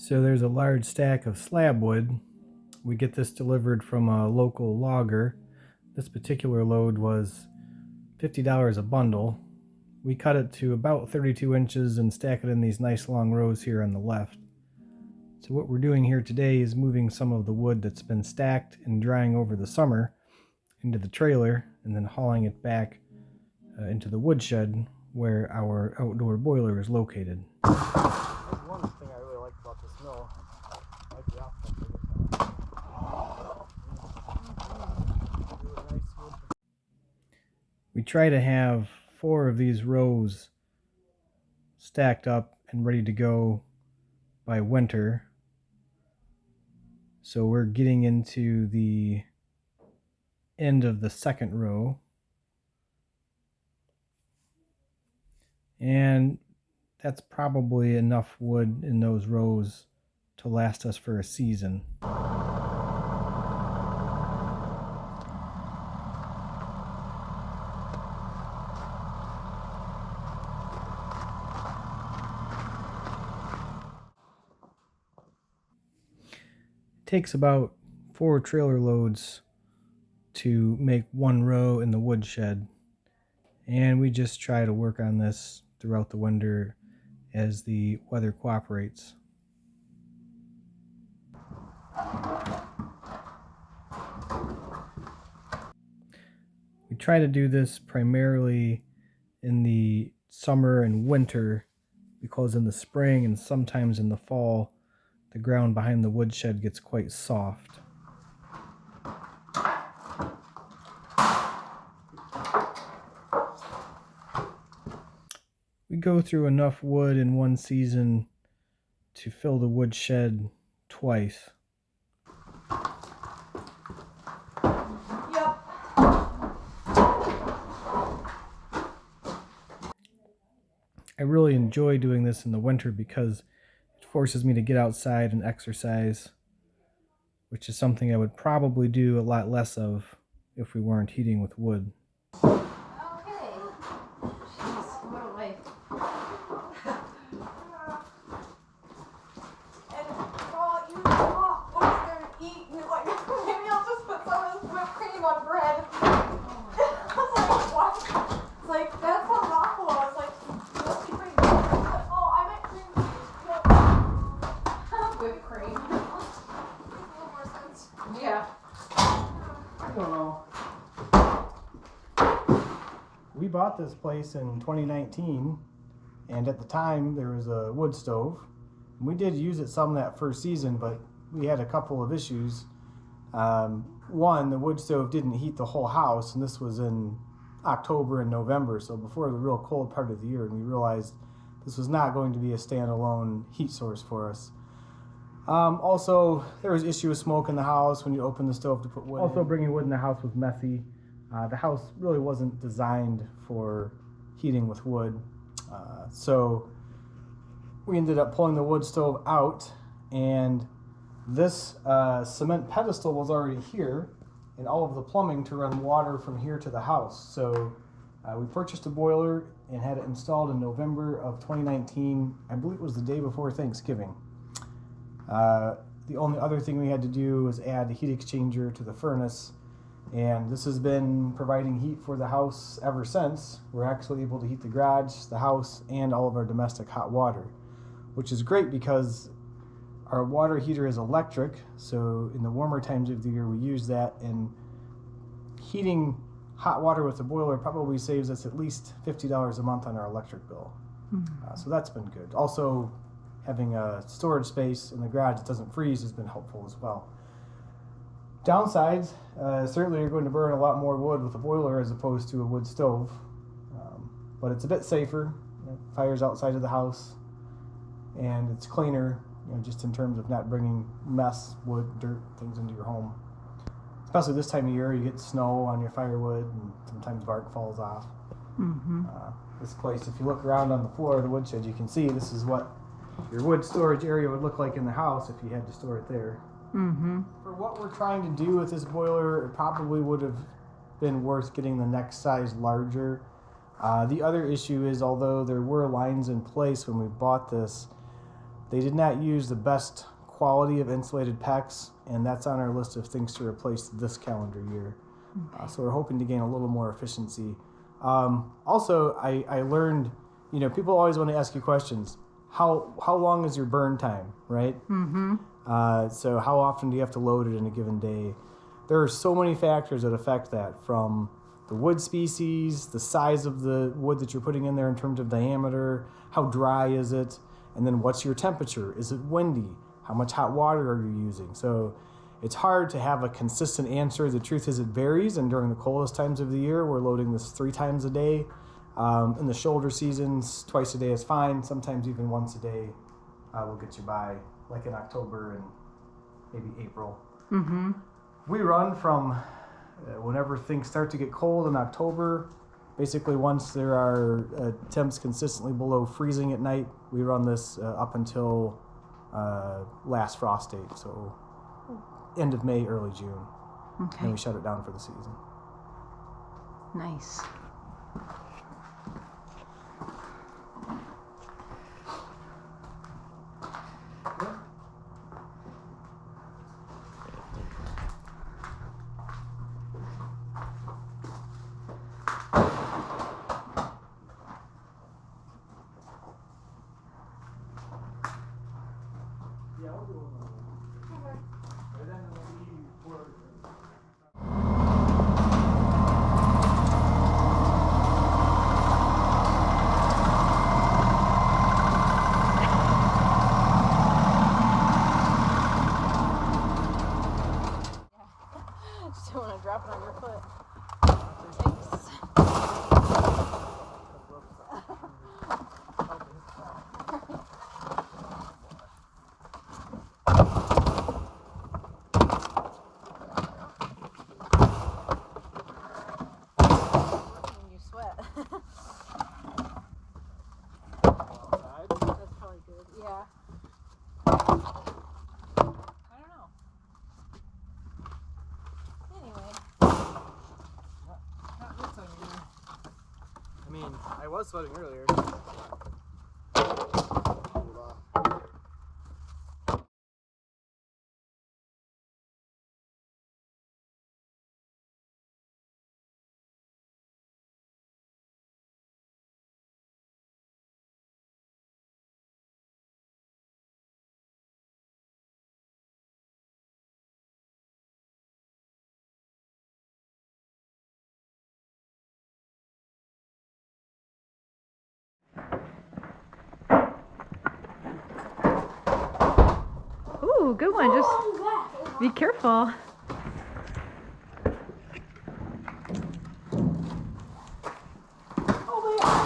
So there's a large stack of slab wood. We get this delivered from a local logger. This particular load was $50 a bundle. We cut it to about 32 inches and stack it in these nice long rows here on the left. So what we're doing here today is moving some of the wood that's been stacked and drying over the summer into the trailer and then hauling it back into the woodshed where our outdoor boiler is located. That's one thing I really like about this mill. I like the opposite. We try to have 4 of these rows stacked up and ready to go by winter. So we're getting into the end of the second row. And that's probably enough wood in those rows to last us for a season. It takes about 4 trailer loads to make one row in the woodshed, and we just try to work on this throughout the winter as the weather cooperates. We try to do this primarily in the summer and winter because in the spring and sometimes in the fall the ground behind the woodshed gets quite soft. We go through enough wood in one season to fill the woodshed twice. Yep. I really enjoy doing this in the winter because it forces me to get outside and exercise, which is something I would probably do a lot less of if we weren't heating with wood. Okay. Jeez, what a life. And you what is there to eat? You're like, maybe I'll just put some of this whipped cream on bread. I was like, what? It's like, that sounds awful. I was like, let's be cream. Oh, I meant cream cheese. Whipped cream. Makes a little more sense. Yeah. I don't know. We bought this place in 2019, and at the time there was a wood stove. We did use it some that first season, but we had a couple of issues. One, the wood stove didn't heat the whole house, and this was in October and November, so before the real cold part of the year, and we realized this was not going to be a standalone heat source for us. Also, there was issue with smoke in the house when you open the stove to put wood in. Also, bringing wood in the house was messy. The house really wasn't designed for heating with wood. So we ended up pulling the wood stove out, and this cement pedestal was already here, and all of the plumbing to run water from here to the house. So we purchased a boiler and had it installed in November of 2019. I believe it was the day before Thanksgiving. The only other thing we had to do was add a heat exchanger to the furnace, and this has been providing heat for the house ever since. We're actually able to heat the garage, the house, and all of our domestic hot water, which is great because our water heater is electric, so in the warmer times of the year we use that, and heating hot water with the boiler probably saves us at least $50 a month on our electric bill. So that's been good. Also, having a storage space in the garage that doesn't freeze has been helpful as well. Downsides, certainly you're going to burn a lot more wood with a boiler as opposed to a wood stove, but it's a bit safer. Fire's outside of the house, and it's cleaner, just in terms of not bringing mess, wood, dirt, things into your home. Especially this time of year, you get snow on your firewood, and sometimes bark falls off. This place, if you look around on the floor of the woodshed, you can see this is what your wood storage area would look like in the house if you had to store it there. For what we're trying to do with this boiler, it probably would have been worth getting the next size larger. The other issue is, although there were lines in place when we bought this, They did not use the best quality of insulated PEX, and that's on our list of things to replace this calendar year. So we're hoping to gain a little more efficiency. Also, I learned, you know, people always want to ask you questions. How long is your burn time, right? So how often do you have to load it in a given day? There are so many factors that affect that, from the wood species, the size of the wood that you're putting in there in terms of diameter, how dry is it, and then what's your temperature? Is it windy? How much hot water are you using? So it's hard to have a consistent answer. The truth is it varies, and during the coldest times of the year, we're loading this 3 times a day. In the shoulder seasons, twice a day is fine. Sometimes even once a day will get you by, like in October and maybe April. We run from whenever things start to get cold in October. Basically, once there are temps consistently below freezing at night, we run this up until last frost date, so end of May, early June. And we shut it down for the season. Nice. Just don't want to drop it on your foot. Thanks. When you sweat. That's probably good. Yeah. I don't know. Anyway. Not this time of year. I mean, I was sweating earlier. Ooh, good one. Just be careful. Oh my god.